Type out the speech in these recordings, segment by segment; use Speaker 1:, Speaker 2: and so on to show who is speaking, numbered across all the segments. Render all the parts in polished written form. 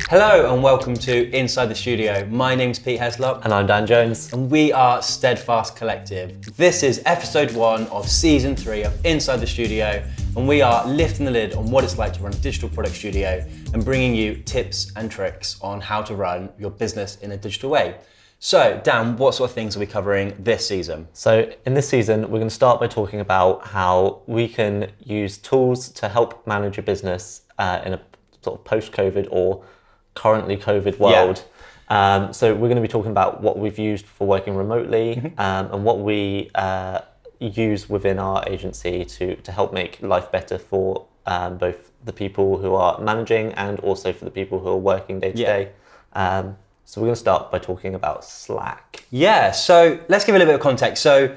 Speaker 1: Hello and welcome to Inside the Studio. My name's Pete Heslop.
Speaker 2: And I'm Dan Jones.
Speaker 1: And we are Steadfast Collective. This is episode 1 of season 3 of Inside the Studio, and we are lifting the lid on what it's like to run a digital product studio and bringing you tips and tricks on how to run your business in a digital way. So, Dan, what sort of things are we covering this season?
Speaker 2: So in this season, we're going to start by talking about how we can use tools to help manage your business in a sort of post-COVID or currently COVID world. Yeah. So we're going to be talking about what we've used for working remotely and what we use within our agency to help make life better for both the people who are managing and also for the people who are working day to day. So we're going to start by talking about Slack.
Speaker 1: Yeah, so let's give a little bit of context. So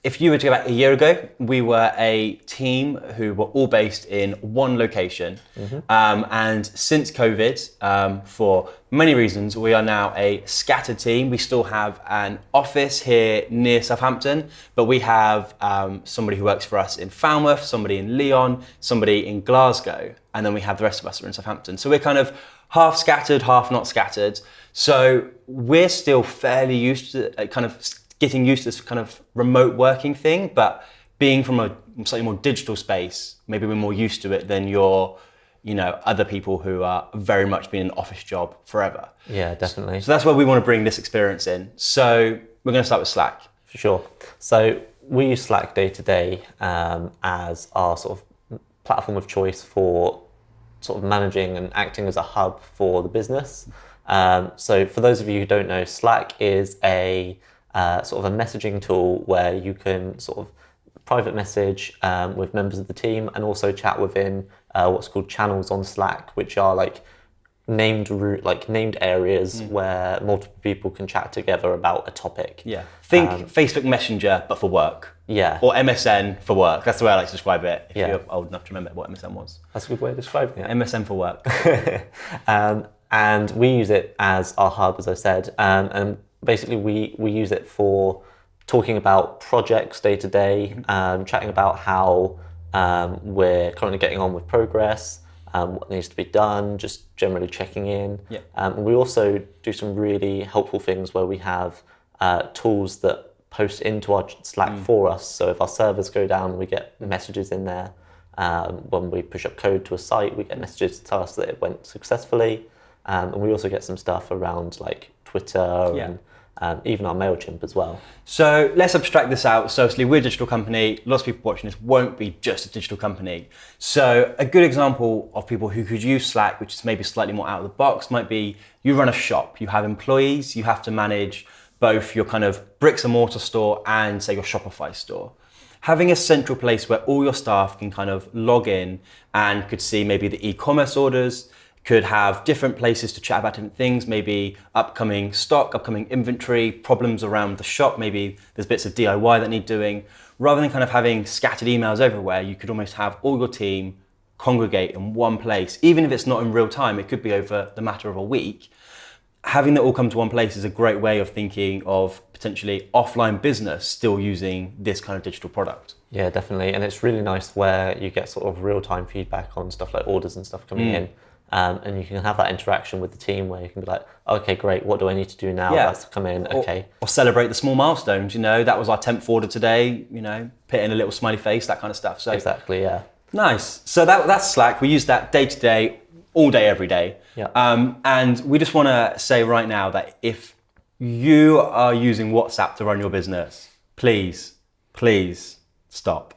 Speaker 1: if you were to go back a year ago, we were a team who were all based in one location. And since COVID, for many reasons, we are now a scattered team. We still have an office here near Southampton, but we have somebody who works for us in Falmouth, somebody in Lyon, somebody in Glasgow, and then we have the rest of us who are in Southampton. So we're kind of half scattered, half not scattered. So we're still fairly used to getting used to this kind of remote working thing, but being from a slightly more digital space, maybe we're more used to it than other people who are very much been in an office job forever.
Speaker 2: Yeah, definitely.
Speaker 1: So that's where we want to bring this experience in. So we're going to start with Slack.
Speaker 2: For sure. So we use Slack day to day as our sort of platform of choice for sort of managing and acting as a hub for the business. So for those of you who don't know, Slack is a sort of a messaging tool where you can sort of private message with members of the team and also chat within what's called channels on Slack, which are like named areas where multiple people can chat together about a topic.
Speaker 1: Yeah. Think Facebook Messenger, but for work.
Speaker 2: Yeah.
Speaker 1: Or MSN for work. That's the way I like to describe it, if you're old enough to remember what MSN was.
Speaker 2: That's a good way of describing it.
Speaker 1: MSN for work.
Speaker 2: And we use it as our hub, as I said, and basically we use it for talking about projects day to day, chatting about how we're currently getting on with progress, what needs to be done, just generally checking in.
Speaker 1: Yeah.
Speaker 2: We also do some really helpful things where we have tools that post into our Slack for us. So if our servers go down, we get messages in there. When we push up code to a site, we get messages to tell us that it went successfully. And we also get some stuff around like Twitter and even our MailChimp as well.
Speaker 1: So let's abstract this out. So obviously we're a digital company. Lots of people watching this won't be just a digital company. So a good example of people who could use Slack, which is maybe slightly more out of the box, might be you run a shop. You have employees. You have to manage both your kind of bricks and mortar store and say your Shopify store. Having a central place where all your staff can kind of log in and could see maybe the e-commerce orders, could have different places to chat about different things, maybe upcoming stock, upcoming inventory, problems around the shop, maybe there's bits of DIY that need doing. Rather than kind of having scattered emails everywhere, you could almost have all your team congregate in one place. Even if it's not in real time, it could be over the matter of a week. Having that all come to one place is a great way of thinking of potentially offline business still using this kind of digital product.
Speaker 2: Yeah, definitely. And it's really nice where you get sort of real-time feedback on stuff like orders and stuff coming in. And you can have that interaction with the team where you can be like, okay, great, what do I need to do now? That's to come in, okay.
Speaker 1: Or celebrate the small milestones, that was our 10th order today, put in a little smiley face, that kind of stuff. So
Speaker 2: exactly, yeah.
Speaker 1: Nice. So that's Slack. We use that day to day, all day, every day.
Speaker 2: Yeah.
Speaker 1: And we just want to say right now that if you are using WhatsApp to run your business, please stop.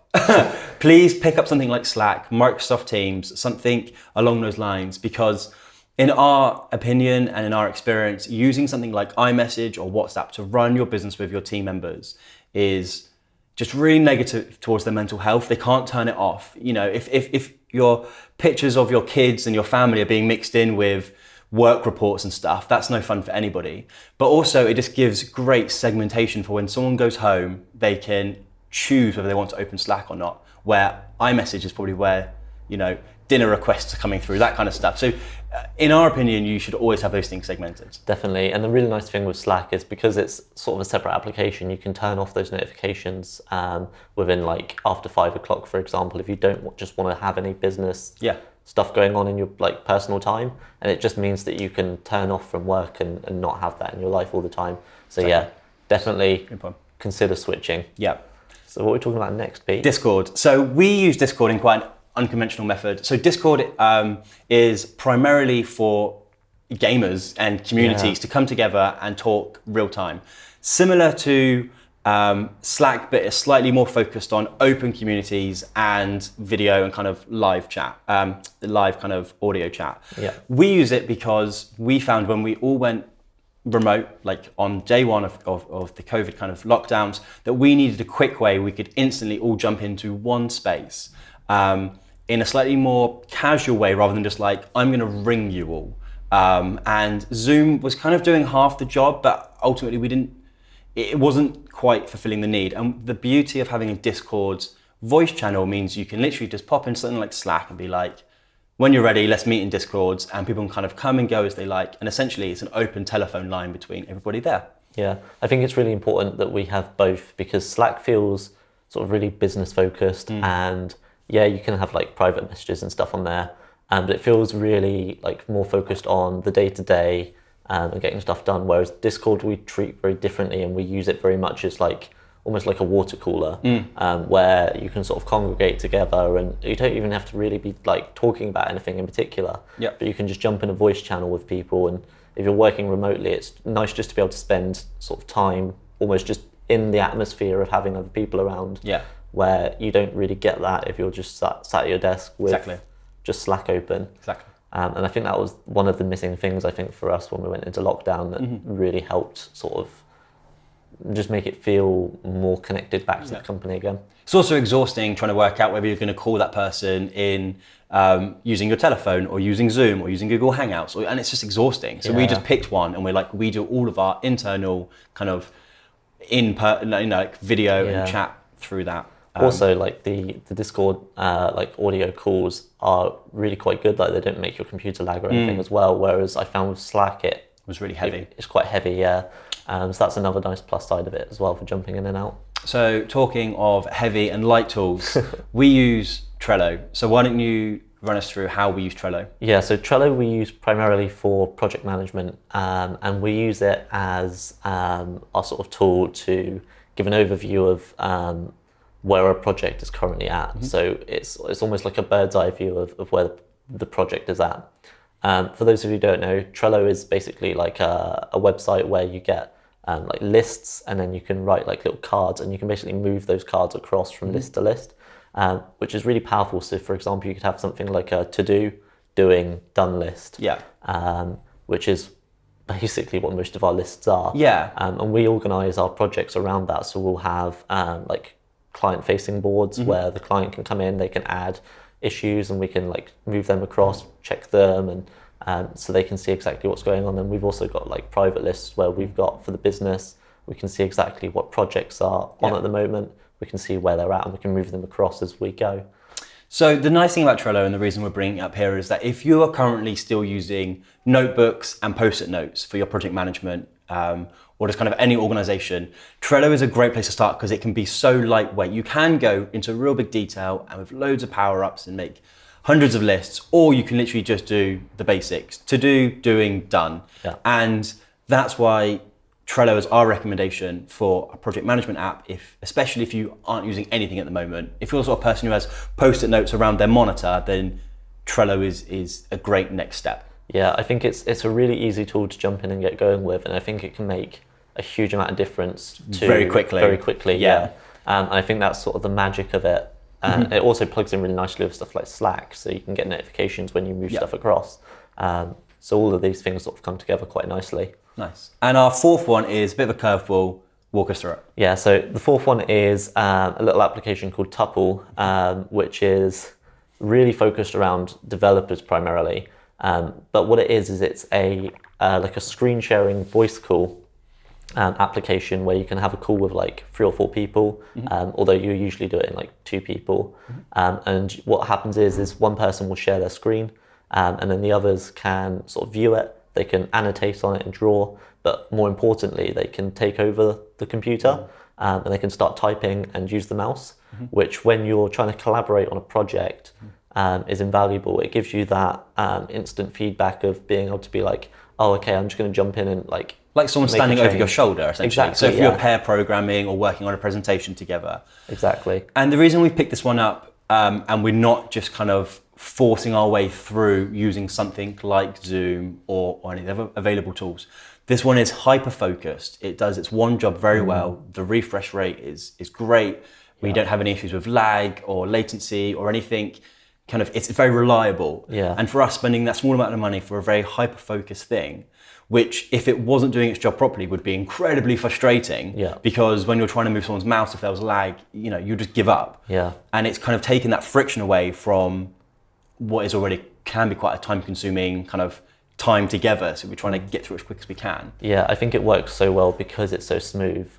Speaker 1: Please pick up something like Slack, Microsoft Teams, something along those lines, because in our opinion and in our experience, using something like iMessage or WhatsApp to run your business with your team members is just really negative towards their mental health. They can't turn it off. If your pictures of your kids and your family are being mixed in with work reports and stuff, that's no fun for anybody. But also it just gives great segmentation for when someone goes home, they can choose whether they want to open Slack or not, where iMessage is probably where, dinner requests are coming through, that kind of stuff. So in our opinion, you should always have those things segmented.
Speaker 2: Definitely. And the really nice thing with Slack is because it's sort of a separate application, you can turn off those notifications within like after 5 o'clock, for example, if you don't just want to have any business stuff going on in your like personal time, and it just means that you can turn off from work and not have that in your life all the time. So yeah, definitely consider switching.
Speaker 1: Yeah.
Speaker 2: So what are we talking about next, Pete?
Speaker 1: Discord. So we use Discord in quite an unconventional method. So Discord is primarily for gamers and communities to come together and talk real time. Similar to Slack, but it's slightly more focused on open communities and video and kind of live chat, live kind of audio chat.
Speaker 2: Yeah.
Speaker 1: We use it because we found when we all went remote, like on day one of the COVID kind of lockdowns, that we needed a quick way we could instantly all jump into one space in a slightly more casual way rather than just like, I'm going to ring you all. And Zoom was kind of doing half the job, but ultimately it wasn't quite fulfilling the need. And the beauty of having a Discord voice channel means you can literally just pop in something like Slack and be like, when you're ready, let's meet in Discord, and people can kind of come and go as they like. And essentially it's an open telephone line between everybody there.
Speaker 2: Yeah, I think it's really important that we have both, because Slack feels sort of really business focused, and yeah, you can have like private messages and stuff on there, but it feels really like more focused on the day-to-day and getting stuff done. Whereas Discord we treat very differently, and we use it very much as like almost like a water cooler, where you can sort of congregate together, and you don't even have to really be like talking about anything in particular.
Speaker 1: Yeah.
Speaker 2: But you can just jump in a voice channel with people, and if you're working remotely, it's nice just to be able to spend sort of time almost just in the atmosphere of having other people around.
Speaker 1: Yeah.
Speaker 2: Where you don't really get that if you're just sat at your desk with just Slack open.
Speaker 1: Exactly.
Speaker 2: And I think that was one of the missing things, I think, for us when we went into lockdown that really helped sort of just make it feel more connected back to the company again.
Speaker 1: It's also exhausting trying to work out whether you're going to call that person in using your telephone or using Zoom or using Google Hangouts, and it's just exhausting. So we just picked one, and we do all of our internal kind of like video and chat through that.
Speaker 2: Also, like the Discord like audio calls are really quite good. Like they don't make your computer lag or anything as well. Whereas I found with Slack it
Speaker 1: was really heavy.
Speaker 2: It's quite heavy, yeah. So that's another nice plus side of it as well for jumping in and out.
Speaker 1: So talking of heavy and light tools, we use Trello. So why don't you run us through how we use Trello? Yeah,
Speaker 2: so Trello we use primarily for project management, and we use it as our sort of tool to give an overview of where a project is currently at. So it's almost like a bird's eye view of where the project is at. For those of you who don't know, Trello is basically like a website where you get like lists, and then you can write like little cards, and you can basically move those cards across from list to list, which is really powerful. So for example, you could have something like a to-do, doing, done list, which is basically what most of our lists are. And we organize our projects around that. So we'll have like client-facing boards where the client can come in, they can add issues, and we can like move them across, check them, and so they can see exactly what's going on. And we've also got like private lists where we've got for the business, we can see exactly what projects are on at the moment, we can see where they're at, and we can move them across as we go.
Speaker 1: So the nice thing about Trello, and the reason we're bringing it up here, is that if you are currently still using notebooks and post-it notes for your project management, or just kind of any organization, Trello is a great place to start because it can be so lightweight. You can go into real big detail and with loads of power-ups and make hundreds of lists, or you can literally just do the basics. To do, doing, done. And that's why Trello is our recommendation for a project management app, especially if you aren't using anything at the moment. If you're the sort of person who has post-it notes around their monitor, then Trello is a great next step.
Speaker 2: Yeah, I think it's a really easy tool to jump in and get going with, and I think it can make a huge amount of difference
Speaker 1: very quickly.
Speaker 2: Yeah. And I think that's sort of the magic of it. And it also plugs in really nicely with stuff like Slack, so you can get notifications when you move stuff across. So all of these things sort of come together quite nicely.
Speaker 1: Nice. And our fourth one is a bit of a curveball. Walk us through it.
Speaker 2: Yeah, so the fourth one is a little application called TUPLE, which is really focused around developers primarily. But what it is it's a like a screen sharing voice call application where you can have a call with like 3 or 4 people, although you usually do it in like 2 people. And what happens is one person will share their screen, and then the others can sort of view it. They can annotate on it and draw, but more importantly, they can take over the computer and they can start typing and use the mouse, which when you're trying to collaborate on a project, is invaluable. It gives you that instant feedback of being able to be like, oh, okay, I'm just going to jump in and like
Speaker 1: someone standing over your shoulder, essentially.
Speaker 2: Exactly,
Speaker 1: so if you're pair programming or working on a presentation together.
Speaker 2: Exactly.
Speaker 1: And the reason we picked this one up, and we're not just kind of forcing our way through using something like Zoom or any other available tools. This one is hyper-focused. It does its one job very well. The refresh rate is great. We don't have any issues with lag or latency or anything. Kind of, it's very reliable.
Speaker 2: Yeah.
Speaker 1: And for us, spending that small amount of money for a very hyper-focused thing, which if it wasn't doing its job properly would be incredibly frustrating.
Speaker 2: Yeah.
Speaker 1: Because when you're trying to move someone's mouse, if there was lag, you just give up.
Speaker 2: Yeah.
Speaker 1: And it's kind of taken that friction away from what is already can be quite a time-consuming kind of time together. So we're trying to get through as quick as we can.
Speaker 2: Yeah, I think it works so well because it's so smooth.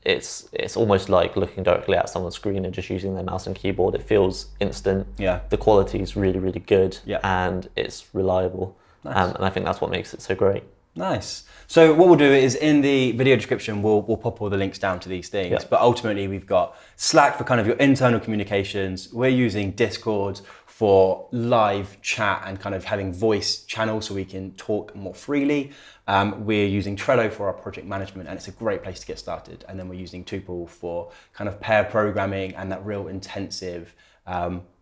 Speaker 2: It's almost like looking directly at someone's screen and just using their mouse and keyboard. It feels instant.
Speaker 1: Yeah.
Speaker 2: The quality is really, really good.
Speaker 1: Yeah.
Speaker 2: And it's reliable.
Speaker 1: Nice.
Speaker 2: And I think that's what makes it so great.
Speaker 1: Nice. So what we'll do is in the video description, we'll pop all the links down to these things.
Speaker 2: Yeah.
Speaker 1: But ultimately, we've got Slack for kind of your internal communications. We're using Discord for live chat and kind of having voice channels so we can talk more freely. We're using Trello for our project management, and it's a great place to get started. And then we're using TUPLE for kind of pair programming and that real intensive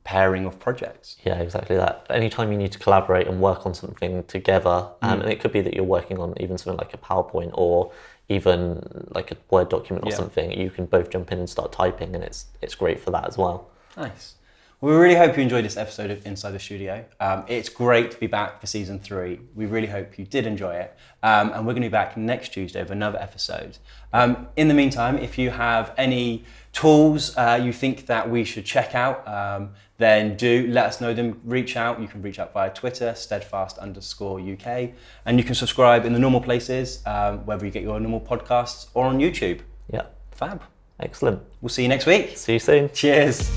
Speaker 1: pairing of projects.
Speaker 2: Yeah, exactly that. Anytime you need to collaborate and work on something together, and it could be that you're working on even something like a PowerPoint or even like a Word document or something, you can both jump in and start typing, and it's great for that as well.
Speaker 1: Nice. Well, we really hope you enjoyed this episode of Inside the Studio. It's great to be back for season 3. We really hope you did enjoy it. And we're going to be back next Tuesday with another episode. In the meantime, if you have any tools you think that we should check out, then do let us know them. Reach out. You can reach out via Twitter, steadfast_UK. And you can subscribe in the normal places, whether you get your normal podcasts or on YouTube.
Speaker 2: Yeah.
Speaker 1: Fab.
Speaker 2: Excellent.
Speaker 1: We'll see you next week.
Speaker 2: See you soon.
Speaker 1: Cheers.